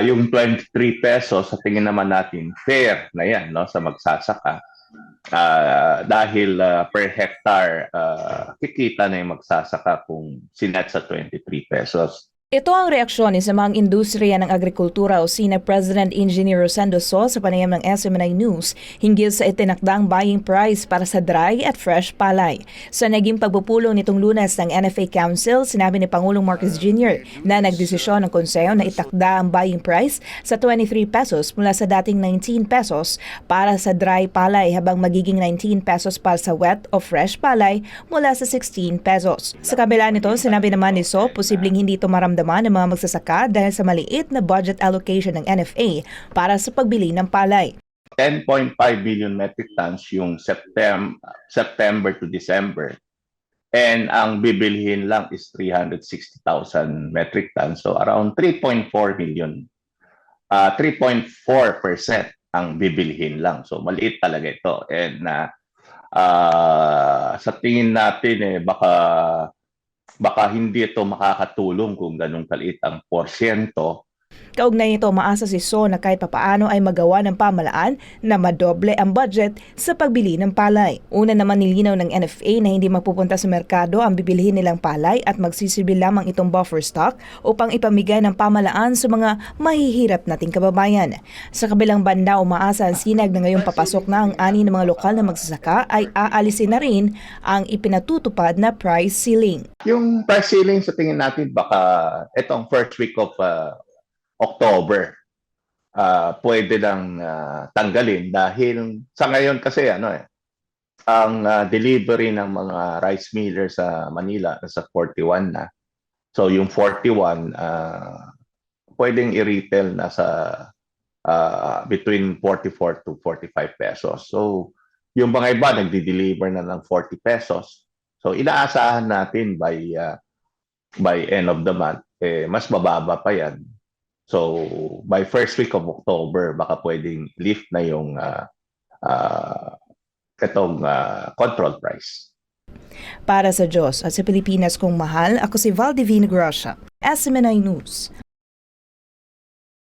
Yung 23 pesos sa tingin naman natin fair na yan, no, sa magsasaka. Dahil per hectare kikita na yung magsasaka kung sinet sa 23 pesos. Ito ang reaksyon sa mga industriya ng agrikultura o sina President Engineer Rosendo So sa panayam ng SMNI News hinggil sa itinakdang buying price para sa dry at fresh palay. Sa naging pagpupulong nitong Lunes ng NFA Council, sinabi ni Pangulong Marcos Jr. na nagdesisyon ng konseyo na itakda ang buying price sa 23 pesos mula sa dating 19 pesos para sa dry palay habang magiging 19 pesos para sa wet o fresh palay mula sa 16 pesos. Sa kabila nito, sinabi naman ni So, posibleng hindi ito maramdaman ng mga magsasaka dahil sa maliit na budget allocation ng NFA para sa pagbili ng palay. 10.5 million metric tons yung September to December. And ang bibilhin lang is 360,000 metric tons. So around 3.4 million. 3.4% ang bibilhin lang. So maliit talaga ito. And sa tingin natin baka hindi ito makakatulong kung ganun kaliit ang porsyento. Kaugnay nito, umaasa si So na kahit papaano ay magawa ng pamalaan na madoble ang budget sa pagbili ng palay. Una naman nilinaw ng NFA na hindi mapupunta sa merkado ang bibilihin nilang palay at magsisilbi lamang itong buffer stock upang ipamigay ng pamalaan sa mga mahihirap nating kababayan. Sa kabilang banda, umaasa ang sinag na ngayong papasok na ang ani ng mga lokal na magsasaka ay aalisin na rin ang ipinatutupad na price ceiling. Yung price ceiling sa tingin natin baka itong first week of October pwede nang tanggalin dahil sa ngayon kasi ang delivery ng mga rice millers sa Manila nasa 41 na. So yung 41 pwedeng i-retail na sa between 44 to 45 pesos. So yung mga iba nagdi-deliver na ng 40 pesos. So inaasahan natin by end of the month mas mababa pa yan. So, by first week of October, baka pwedeng lift na yung itong control price. Para sa Diyos at sa Pilipinas kong mahal, ako si Val Divina Gracia, SMNI News.